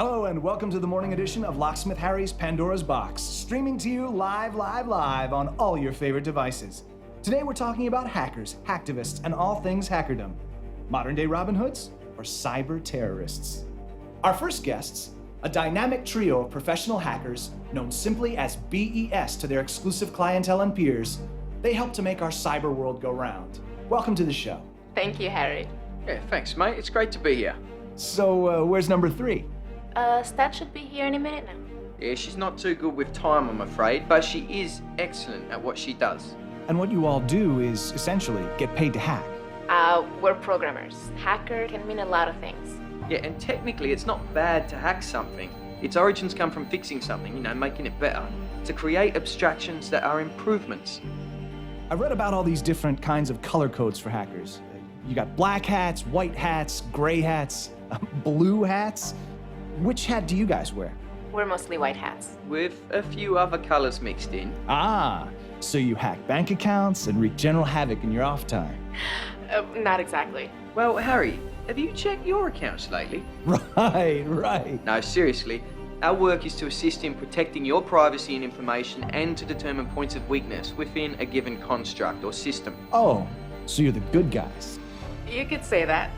Hello and welcome to the morning edition of Locksmith Harry's Pandora's Box, streaming to you live on all your favorite devices. Today we're talking about hackers, hacktivists, and all things hackerdom. Modern day Robin Hoods or cyber terrorists? Our first guests, a dynamic trio of professional hackers known simply as BES to their exclusive clientele and peers. They help to make our cyber world go round. Welcome to the show. Thank you, Harry. Yeah, thanks, mate. It's great to be here. So, where's number 3? Stat should be here any minute now. Yeah, she's not too good with time, I'm afraid, but she is excellent at what she does. And what you all do is essentially get paid to hack. We're programmers. Hacker can mean a lot of things. Yeah, and technically it's not bad to hack something. Its origins come from fixing something, making it better. To create abstractions that are improvements. I read about all these different kinds of color codes for hackers. You got black hats, white hats, gray hats, blue hats. Which hat do you guys wear? We're mostly white hats. With a few other colors mixed in. Ah, so you hack bank accounts and wreak general havoc in your off time. Not exactly. Well, Harry, have you checked your accounts lately? Right. No, seriously. Our work is to assist in protecting your privacy and information and to determine points of weakness within a given construct or system. Oh, so you're the good guys. You could say that.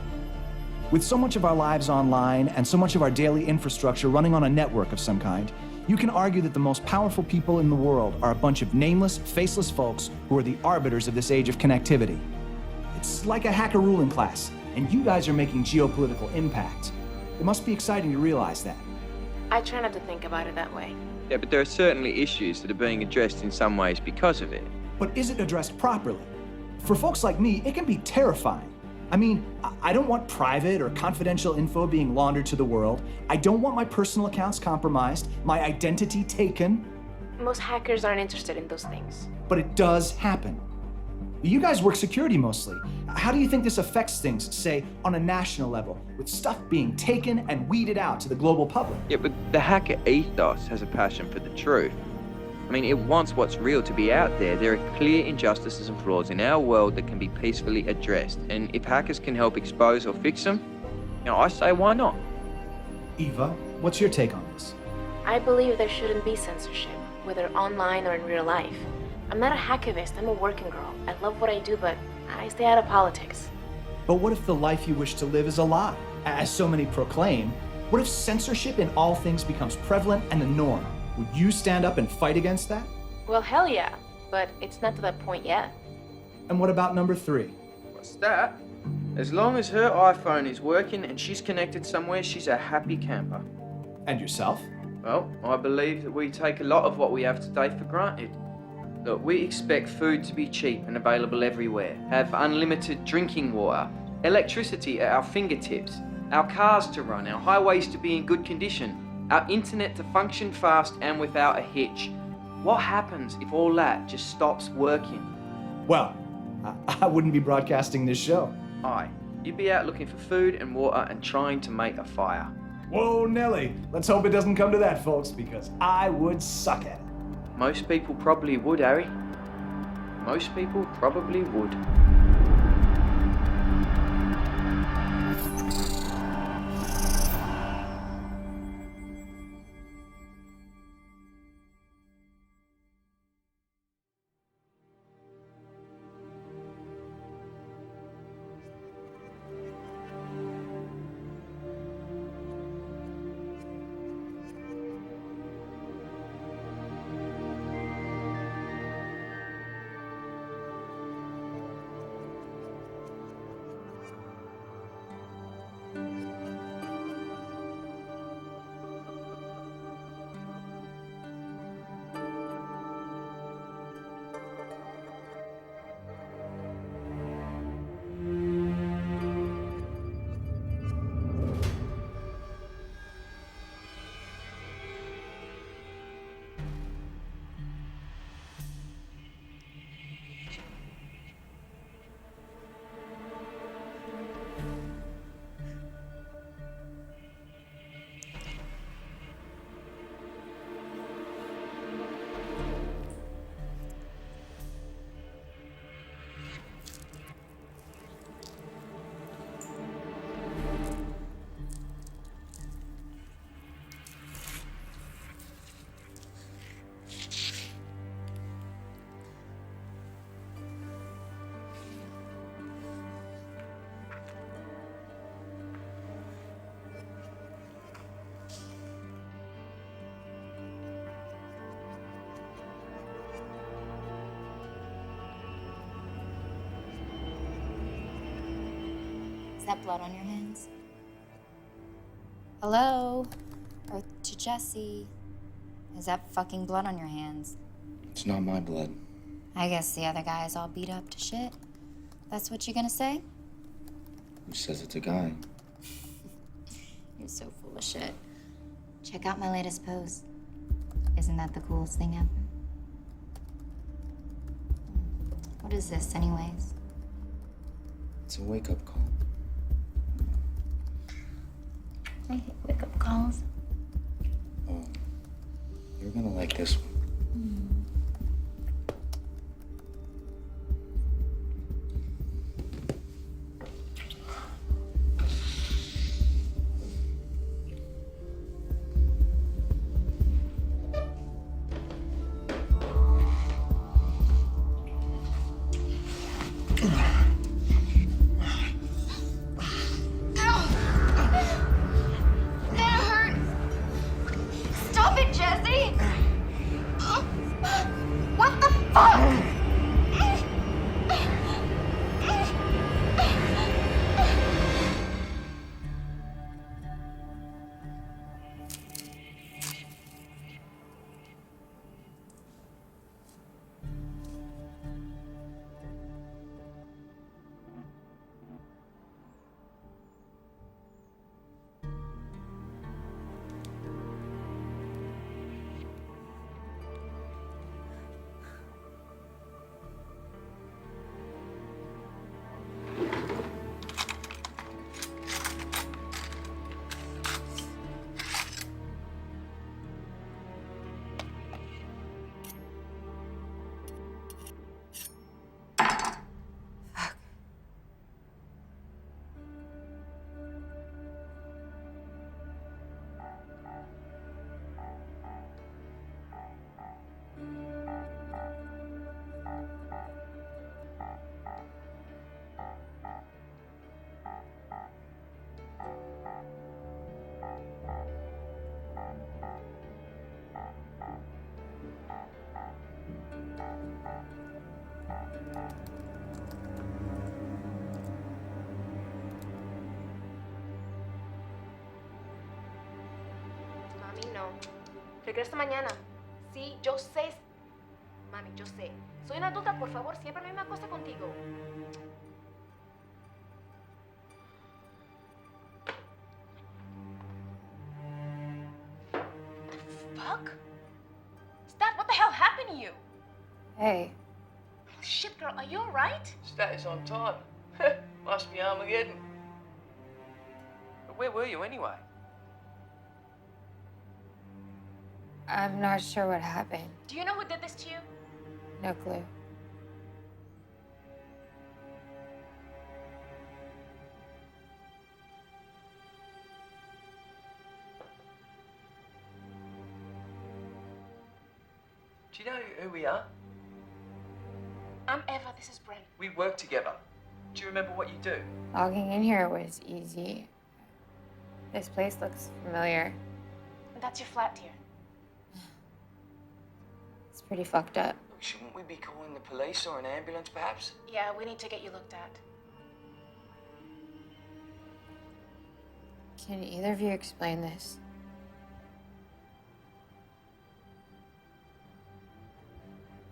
With so much of our lives online and so much of our daily infrastructure running on a network of some kind, you can argue that the most powerful people in the world are a bunch of nameless, faceless folks who are the arbiters of this age of connectivity. It's like a hacker ruling class, and you guys are making geopolitical impact. It must be exciting to realize that. I try not to think about it that way. Yeah, but there are certainly issues that are being addressed in some ways because of it. But is it addressed properly? For folks like me, it can be terrifying. I mean, I don't want private or confidential info being laundered to the world. I don't want my personal accounts compromised, my identity taken. Most hackers aren't interested in those things. But it does happen. You guys work security mostly. How do you think this affects things, say, on a national level, with stuff being taken and weeded out to the global public? Yeah, but the hacker ethos has a passion for the truth. I mean, it wants what's real to be out there. There are clear injustices and flaws in our world that can be peacefully addressed. And if hackers can help expose or fix them, I say why not? Eva, what's your take on this? I believe there shouldn't be censorship, whether online or in real life. I'm not a hacktivist, I'm a working girl. I love what I do, but I stay out of politics. But what if the life you wish to live is a lie, as so many proclaim? What if censorship in all things becomes prevalent and the norm? Would you stand up and fight against that? Well, hell yeah, but it's not to that point yet. And what about number 3? What's that? As long as her iPhone is working and she's connected somewhere, she's a happy camper. And yourself? Well, I believe that we take a lot of what we have today for granted. Look, we expect food to be cheap and available everywhere, have unlimited drinking water, electricity at our fingertips, our cars to run, our highways to be in good condition, our internet to function fast and without a hitch. What happens if all that just stops working? Well, I wouldn't be broadcasting this show. You'd be out looking for food and water and trying to make a fire. Whoa, Nelly. Let's hope it doesn't come to that, folks, because I would suck at it. Most people probably would, Harry. Most people probably would. that blood on your hands? Hello? Or to Jesse? Is that fucking blood on your hands? It's not my blood. I guess the other guy is all beat up to shit. That's what you're gonna say? Who says it's a guy? You're so full of shit. Check out my latest post. Isn't that the coolest thing ever? What is this, anyways? It's a wake-up call. I hate wake-up calls. Oh, you're gonna like this one. That hurt! Stop it, Jesse! What the fuck? Mami, no. Regresa mañana. Sí, yo sé. Mami, yo sé. Soy una adulta, por favor, siempre la misma cosa contigo. Fuck? Stat, what the hell happened to you? Hey. Shit, girl, are you alright? Stat is on time. Must be Armageddon. But where were you anyway? I'm not sure what happened. Do you know who did this to you? No clue. Do you know who we are? I'm Eva, this is Brent. We work together. Do you remember what you do? Logging in here was easy. This place looks familiar. That's your flat, dear. It's pretty fucked up. Look, shouldn't we be calling the police or an ambulance, perhaps? Yeah, we need to get you looked at. Can either of you explain this?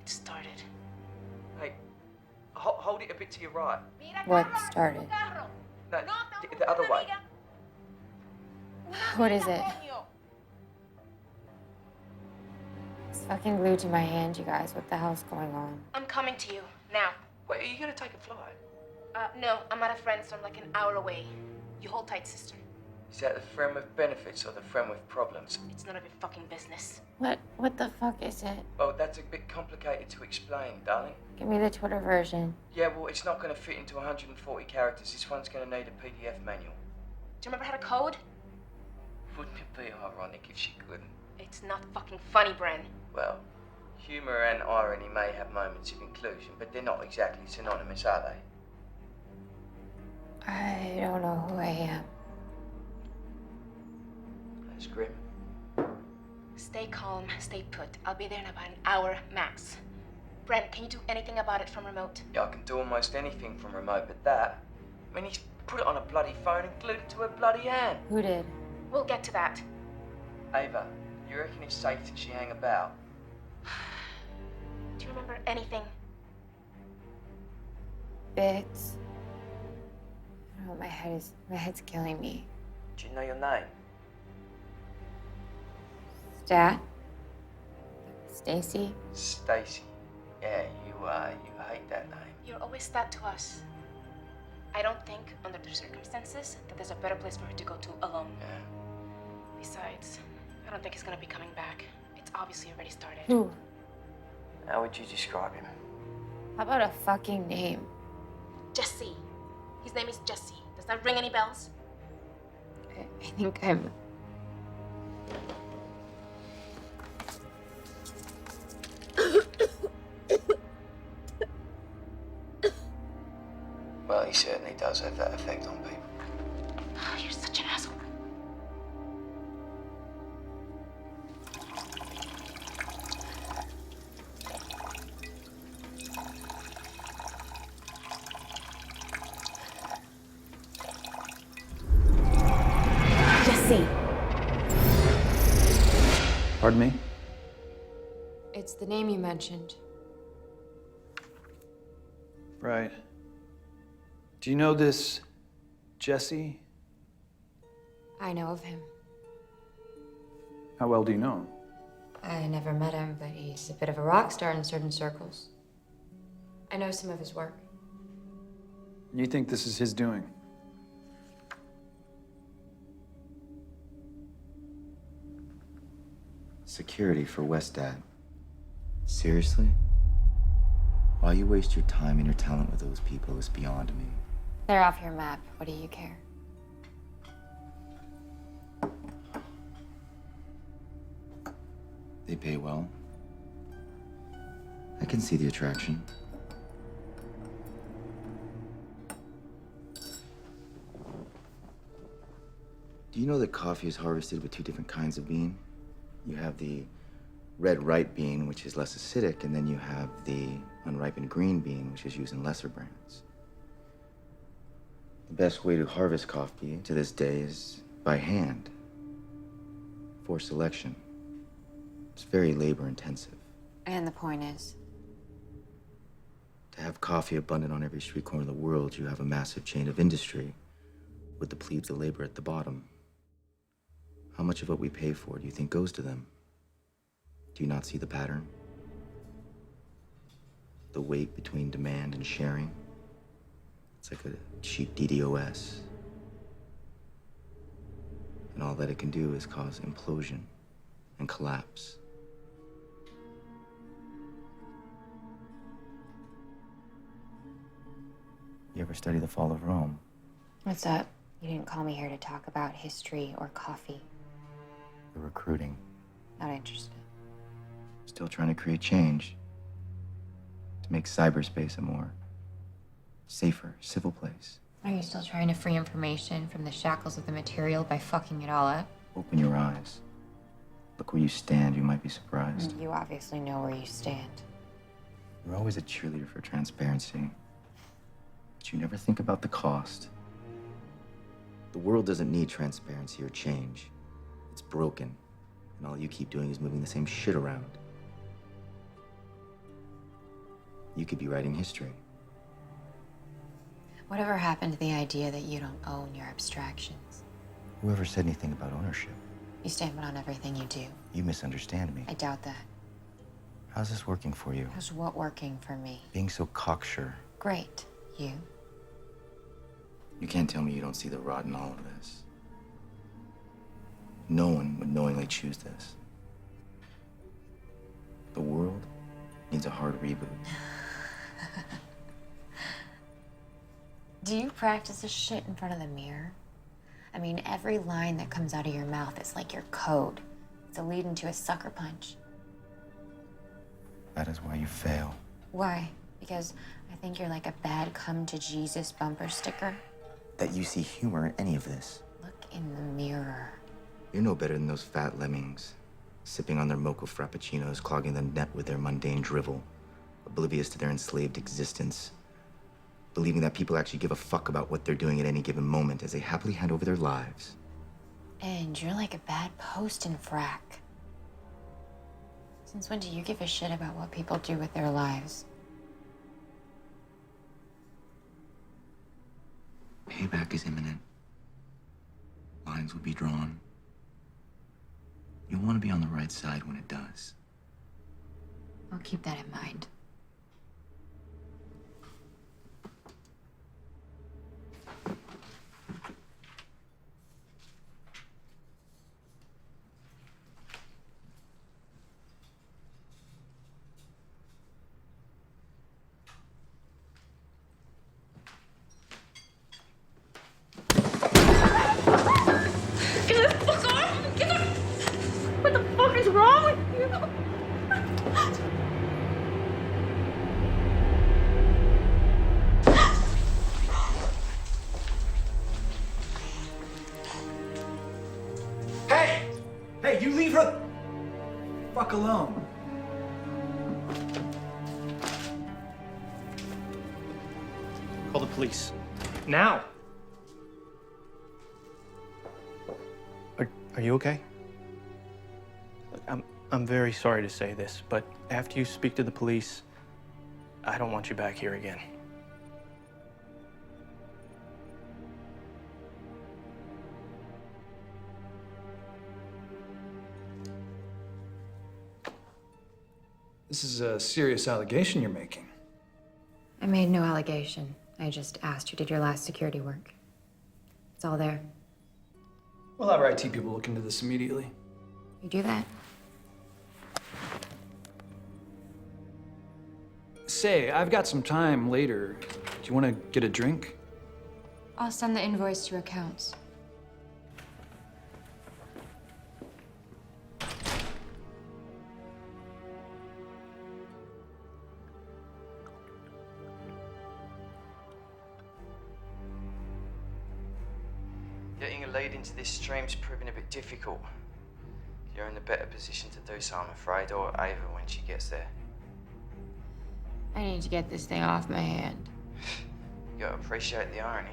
It started. Hey, hold it a bit to your right. What started? No, the other way. What is it? It's fucking glued to my hand, you guys. What the hell's going on? I'm coming to you, now. Wait, are you gonna take a flight? No, I'm at a friend's, so I'm like an hour away. You hold tight, sister. Is that the friend with benefits or the friend with problems? It's none of your fucking business. What the fuck is it? Well, that's a bit complicated to explain, darling. Give me the Twitter version. Yeah, well, it's not gonna fit into 140 characters. This one's gonna need a PDF manual. Do you remember how to code? Wouldn't it be ironic if she couldn't? It's not fucking funny, Bren. Well, humor and irony may have moments of inclusion, but they're not exactly synonymous, are they? I don't know who I am. That's grim. Stay calm, stay put. I'll be there in about an hour max. Bren, can you do anything about it from remote? Yeah, I can do almost anything from remote, but that... I mean, Put it on a bloody phone and glued it to her bloody hand. Who did? We'll get to that. Ava, you reckon it's safe that she hang about? Do you remember anything? Bits. I don't know, my head's killing me. Do you know your name? Stat? Stacy? Stacy. Yeah, you hate that name. You're always that to us. I don't think, under the circumstances, that there's a better place for her to go to alone. Yeah. Besides, I don't think he's gonna be coming back. It's obviously already started. Who? How would you describe him? How about a fucking name? Jesse. His name is Jesse. Does that ring any bells? I think I'm... Well, he certainly does have that effect on people. You're such an asshole. Jesse. Pardon me? It's the name you mentioned. Right. Do you know this Jesse? I know of him. How well do you know him? I never met him, but he's a bit of a rock star in certain circles. I know some of his work. You think this is his doing? Security for Westad. Seriously? Why you waste your time and your talent with those people is beyond me. They're off your map. What do you care? They pay well. I can see the attraction. Do you know that coffee is harvested with two different kinds of bean? You have the red ripe bean, which is less acidic, and then you have the unripened green bean, which is used in lesser brands. The best way to harvest coffee to this day is by hand, for selection. It's very labor intensive. And the point is? To have coffee abundant on every street corner of the world, you have a massive chain of industry with the plebes of labor at the bottom. How much of what we pay for do you think goes to them? Do you not see the pattern? The weight between demand and sharing? It's like a cheap DDoS. And all that it can do is cause implosion and collapse. You ever study the fall of Rome? What's up? You didn't call me here to talk about history or coffee. We're recruiting. Not interested. Still trying to create change. To make cyberspace a more safer, civil place. Are you still trying to free information from the shackles of the material by fucking it all up? Open your eyes. Look where you stand, you might be surprised. You obviously know where you stand. You're always a cheerleader for transparency. But you never think about the cost. The world doesn't need transparency or change. It's broken, and all you keep doing is moving the same shit around. You could be writing history. Whatever happened to the idea that you don't own your abstractions? Whoever said anything about ownership? You stand on everything you do. You misunderstand me. I doubt that. How's this working for you? How's what working for me? Being so cocksure. Great. You? You can't tell me you don't see the rot in all of this. No one would knowingly choose this. The world needs a hard reboot. Do you practice this shit in front of the mirror? I mean, every line that comes out of your mouth is like your code. It's a lead into a sucker punch. That is why you fail. Why? Because I think you're like a bad come to Jesus bumper sticker? That you see humor in any of this. Look in the mirror. You're no better than those fat lemmings, sipping on their mocha frappuccinos, clogging the net with their mundane drivel, oblivious to their enslaved existence. believing that people actually give a fuck about what they're doing at any given moment as they happily hand over their lives. And you're like a bad post in frack. Since when do you give a shit about what people do with their lives? Payback is imminent. Lines will be drawn. You'll want to be on the right side when it does. I'll keep that in mind. What the fuck is wrong with you? Hey! Hey, you leave her fuck alone. Call the police. Now! Are you okay? Look, I'm very sorry to say this, but after you speak to the police, I don't want you back here again. This is a serious allegation you're making. I made no allegation. I just asked who did your last security work. It's all there. We'll have our IT people look into this immediately. You do that. Say, I've got some time later. Do you want to get a drink? I'll send the invoice to accounts. Getting a lead into this stream's proving a bit difficult. You're in a better position to do so, I'm afraid, or Ava when she gets there. I need to get this thing off my hand. You gotta appreciate the irony.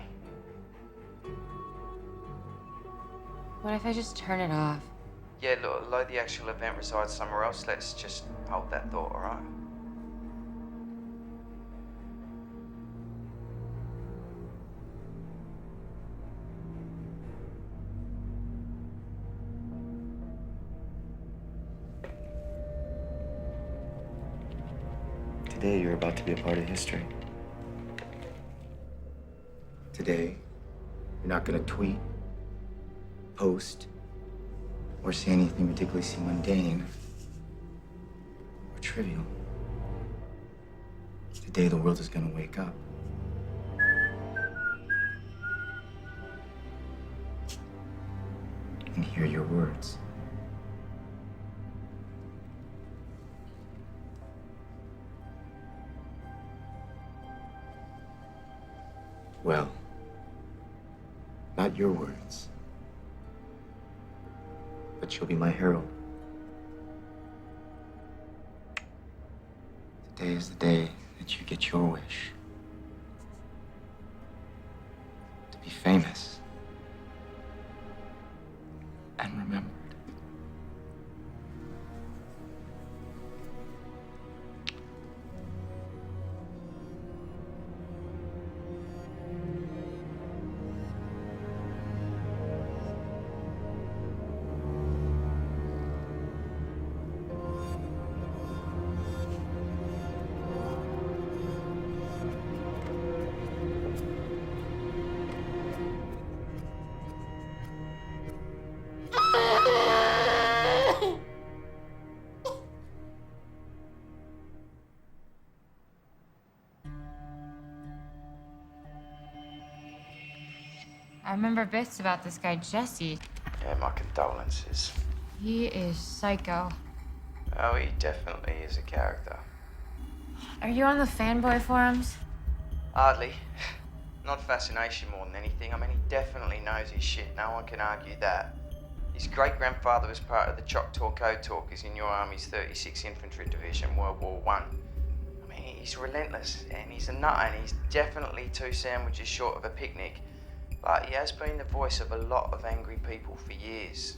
What if I just turn it off? Yeah, look, although the actual event resides somewhere else, let's just hold that thought, alright? Today, you're about to be a part of history. Today, you're not gonna tweet, post, or say anything ridiculously mundane or trivial. Today, the world is gonna wake up. And hear your words. Well, not your words, but you'll be my herald. Today is the day that you get your wish. To be famous and remembered. I remember bits about this guy, Jesse. Yeah, my condolences. He is psycho. Oh, he definitely is a character. Are you on the fanboy forums? Hardly. Not fascination more than anything. I mean, he definitely knows his shit. No one can argue that. His great-grandfather was part of the Choctaw Code Talkers in your Army's 36th Infantry Division, World War I. I mean, he's relentless, and he's a nut, and he's definitely 2 sandwiches short of a picnic. But he has been the voice of a lot of angry people for years.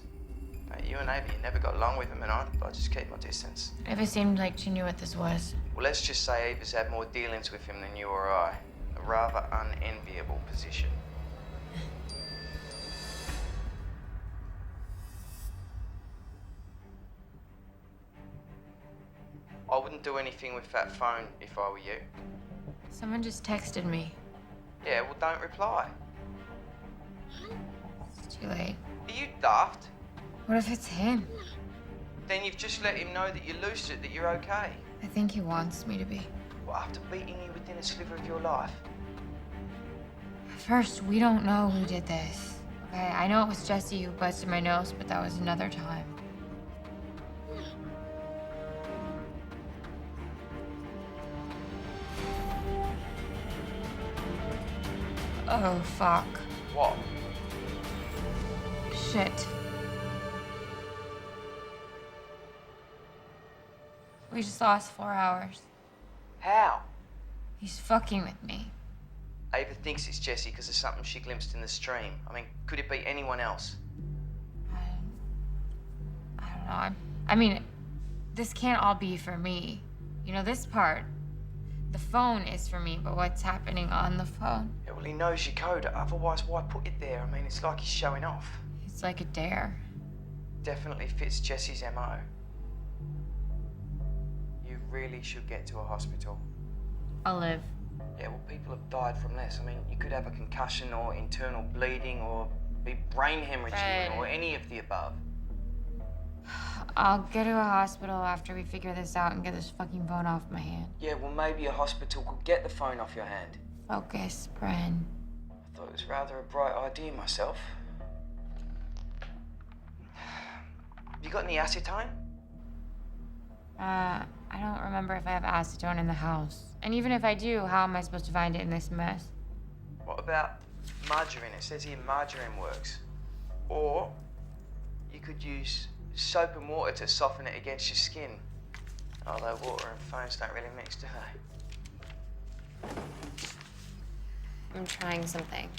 You and Ava, you never got along with him, and I just keep my distance. Ava seemed like she knew what this was. Well, let's just say Ava's had more dealings with him than you or I. A rather unenviable position. I wouldn't do anything with that phone if I were you. Someone just texted me. Yeah, well, don't reply. It's too late. Are you daft? What if it's him? Then you've just let him know that you're lucid, that you're okay. I think he wants me to be. Well, after beating you within a sliver of your life. First, we don't know who did this. Okay, I know it was Jesse who busted my nose, but that was another time. Oh, fuck. What? Shit. We just lost 4 hours. How? He's fucking with me. Ava thinks it's Jessie because of something she glimpsed in the stream. I mean, could it be anyone else? I don't know. I mean, this can't all be for me. You know, this part, the phone is for me, but what's happening on the phone? Yeah, well, he knows your code. Otherwise, why put it there? I mean, it's like he's showing off. It's like a dare. Definitely fits Jessie's MO. You really should get to a hospital. I'll live. Yeah, well, people have died from this. I mean, you could have a concussion or internal bleeding or be brain hemorrhaging or any of the above. I'll get to a hospital after we figure this out and get this fucking phone off my hand. Yeah, well, maybe a hospital could get the phone off your hand. Focus, Bren. I thought it was rather a bright idea myself. You got any acetone? I don't remember if I have acetone in the house. And even if I do, how am I supposed to find it in this mess? What about margarine? It says here margarine works. Or you could use soap and water to soften it against your skin. Although water and phones don't really mix, do they? I'm trying something.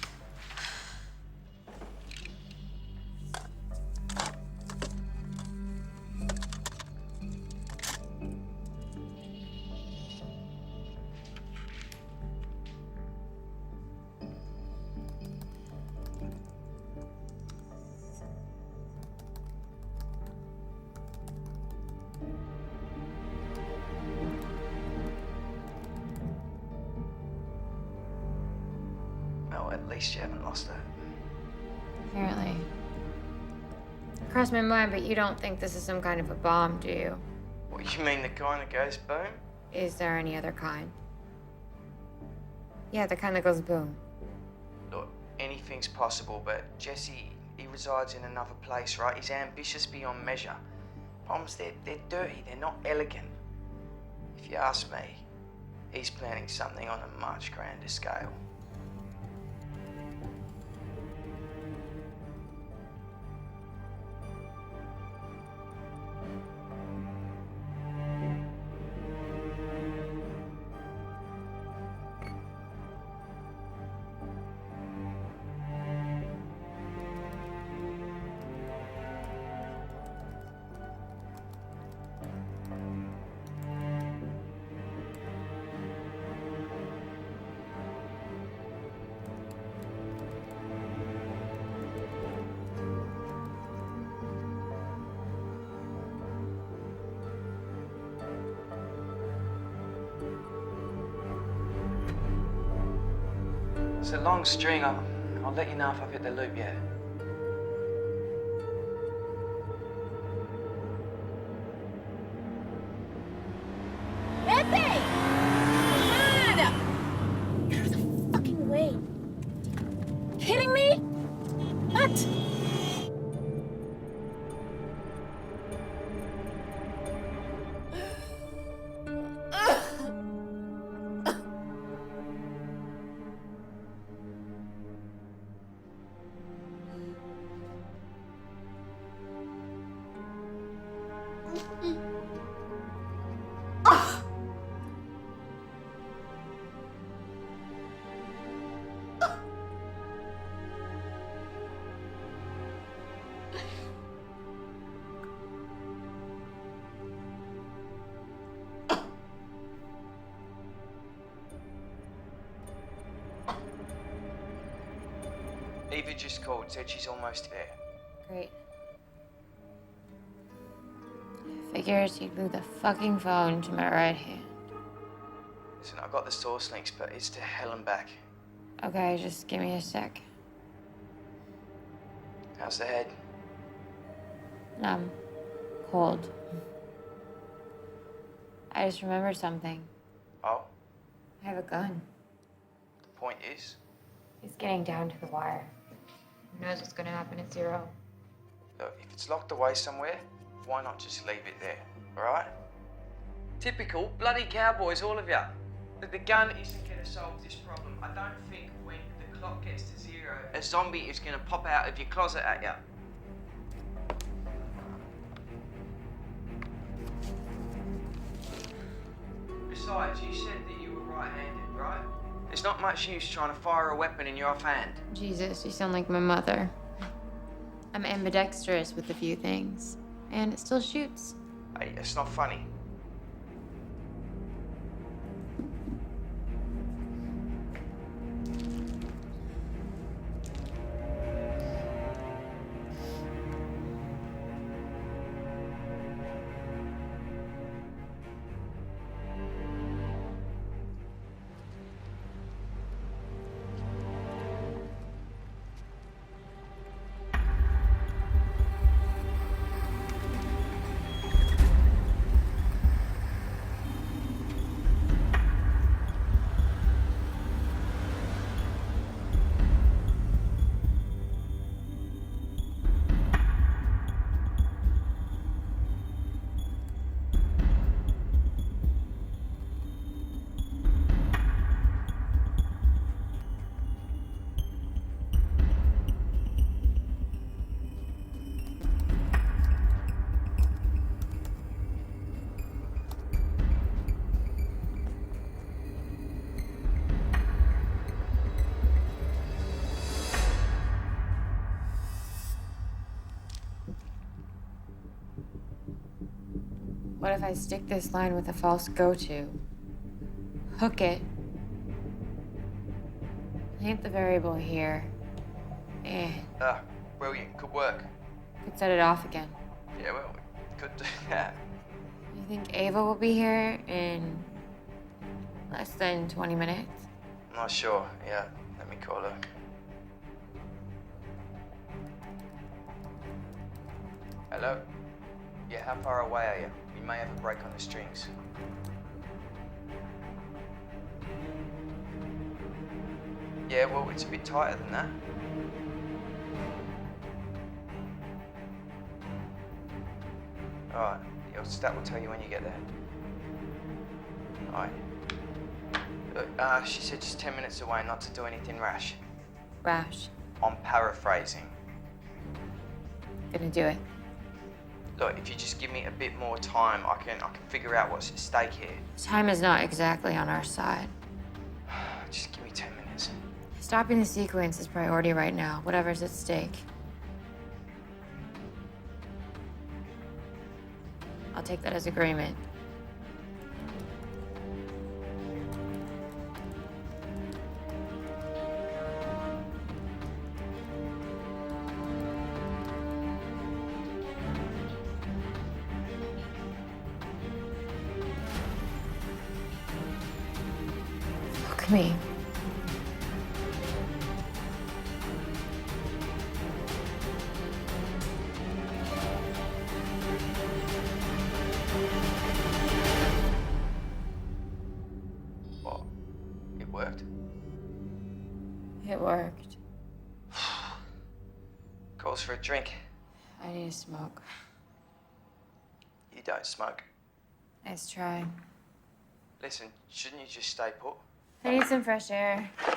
Well, at least you haven't lost it. Apparently. Crossed my mind, but you don't think this is some kind of a bomb, do you? What, you mean the kind that goes boom? Is there any other kind? Yeah, the kind that goes boom. Look, anything's possible, but Jesse, he resides in another place, right? He's ambitious beyond measure. Bombs, they're dirty, they're not elegant. If you ask me, he's planning something on a much grander scale. It's a long string. I'll let you know if I've hit the loop yet. Pepe! God! There's no fucking way. Kidding me? What? Eva just called, said she's almost there. Great. Figured she'd glue the fucking phone to my right hand. Listen, I got the source links, but it's to hell and back. Okay, just give me a sec. How's the head? Cold. I just remembered something. Oh, I have a gun. the point is? It's getting down to the wire. Who knows what's gonna happen at 0? Look, if it's locked away somewhere, why not just leave it there, alright? Typical bloody cowboys, all of you. The gun isn't gonna solve this problem. I don't think when the clock gets to 0, a zombie is gonna pop out of your closet at you. Besides, you said that you were right-handed, right? There's not much use trying to fire a weapon in your offhand. Jesus, you sound like my mother. I'm ambidextrous with a few things. And it still shoots. Hey, it's not funny. What if I stick this line with a false go-to? Hook it. Plant the variable here. And Brilliant. Could work. could set it off again. Yeah, well, we could do that. You think Ava will be here in less than 20 minutes? I'm not sure. Yeah, let me call her. Hello? Yeah, how far away are you? We may have a break on the strings. Yeah, well, it's a bit tighter than that. Alright, your stat will tell you when you get there. Alright. Look, she said just 10 minutes away, not to do anything rash. Rash. I'm paraphrasing. Gonna do it. Look, if you just give me a bit more time, I can figure out what's at stake here. Time is not exactly on our side. Just give me 10 minutes. Stopping the sequence is priority right now, whatever's at stake. I'll take that as agreement. Look at me. What? It worked? It worked. Calls for a drink. I need to smoke. You don't smoke. Nice try. Listen, shouldn't you just stay put? I need some fresh air. Yeah,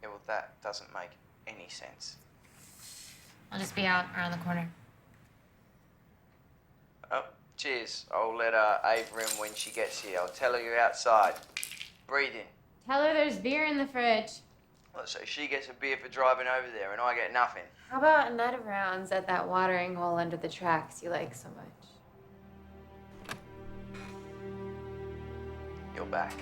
well, that doesn't make any sense. I'll just be out around the corner. Oh, cheers. I'll let Ava in when she gets here. I'll tell her you're outside. Breathing. Tell her there's beer in the fridge. Well, so she gets a beer for driving over there and I get nothing. How about a night of rounds at that watering hole under the tracks you like so much? You're back.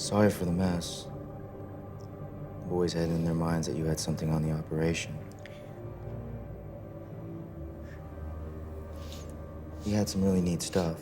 Sorry for the mess. The boys had in their minds that you had something on the operation. He had some really neat stuff.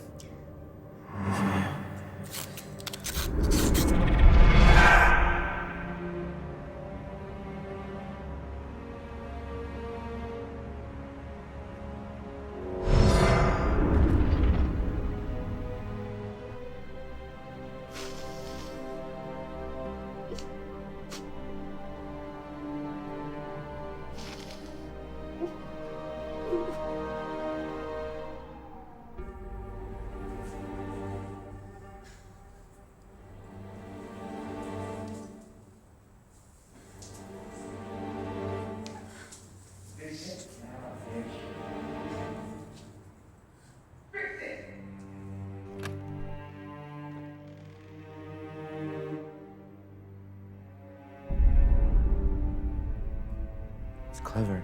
It's clever.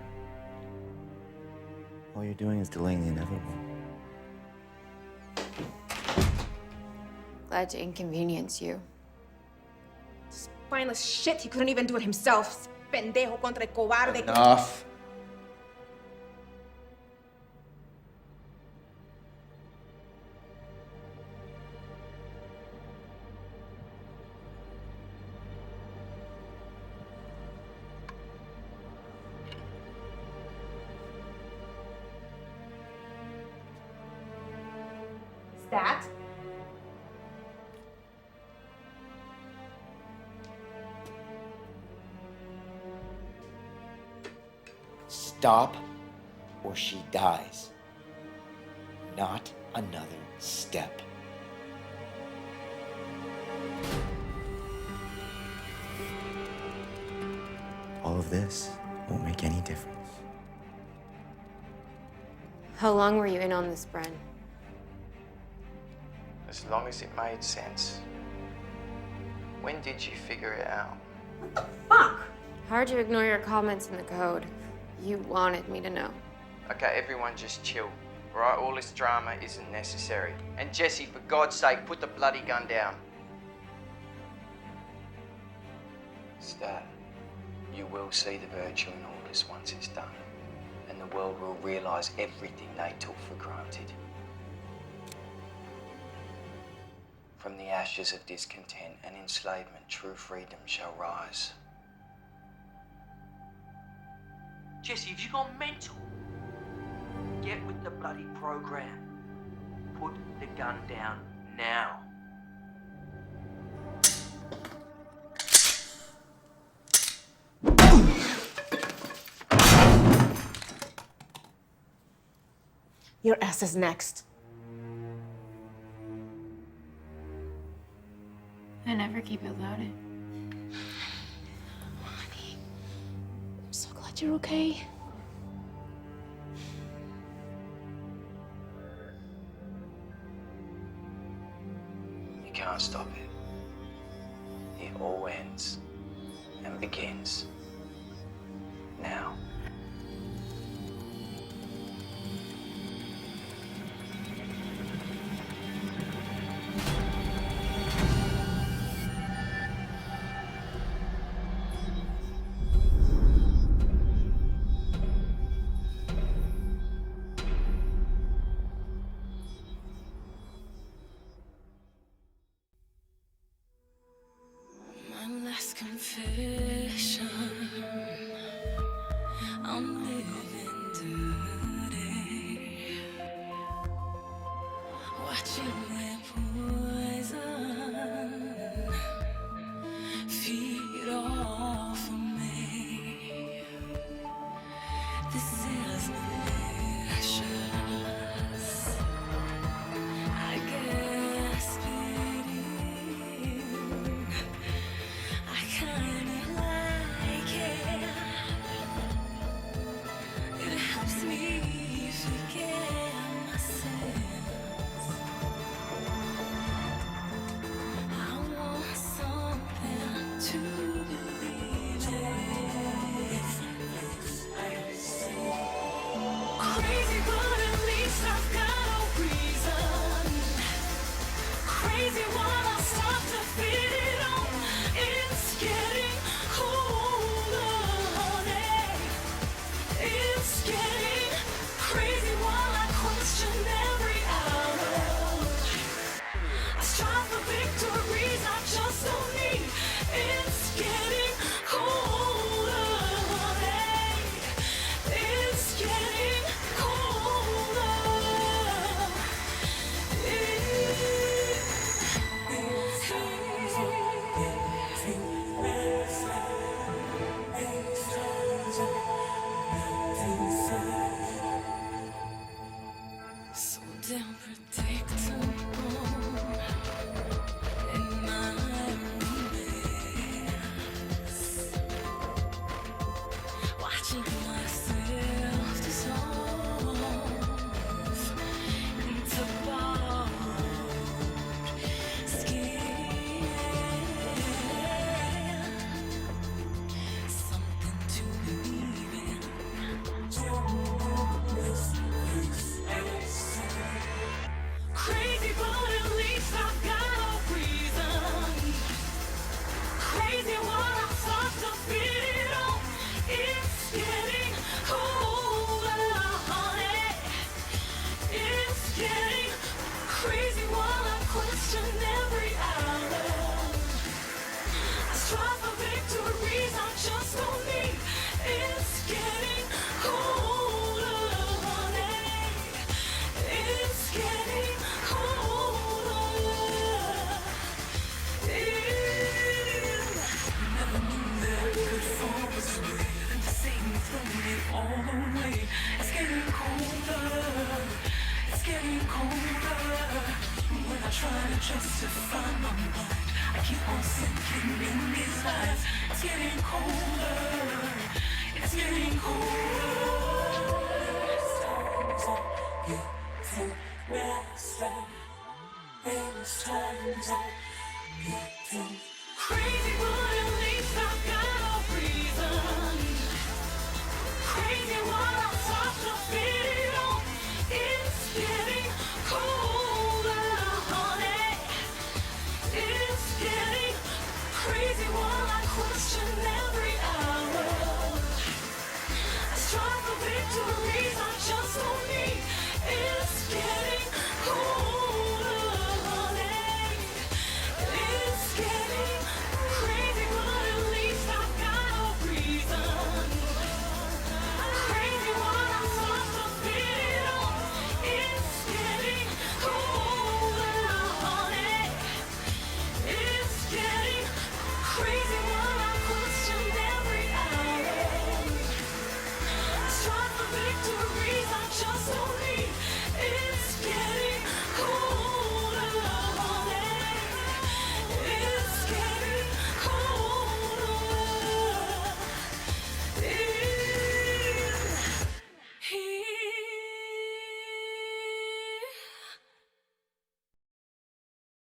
All you're doing is delaying the inevitable. Glad to inconvenience you. Spineless shit, he couldn't even do it himself. Pendejo contra el cobarde. Enough. That? Stop, or she dies. Not another step. All of this won't make any difference. How long were you in on this, Bren? As long as it made sense. When did you figure it out? Fuck! Hard to ignore your comments in the code. You wanted me to know. Okay, everyone just chill. All right, all this drama isn't necessary. And Jesse, for God's sake, put the bloody gun down. Stat, you will see the virtue in all this once it's done. And the world will realize everything they took for granted. From the ashes of discontent and enslavement, true freedom shall rise. Jesse, have you gone mental? Get with the bloody program. Put the gun down now. Your ass is next. I never keep it loaded. Honey, I'm so glad you're okay. You can't stop it. It all ends and begins now. My last confession, I'm living dirty, watching their poison feed off of me. This is malicious, I guess pity. I kinda like trying to justify my mind. I keep on sinking in these lies. It's getting colder. It's getting colder. It's time to get to rest. It's time to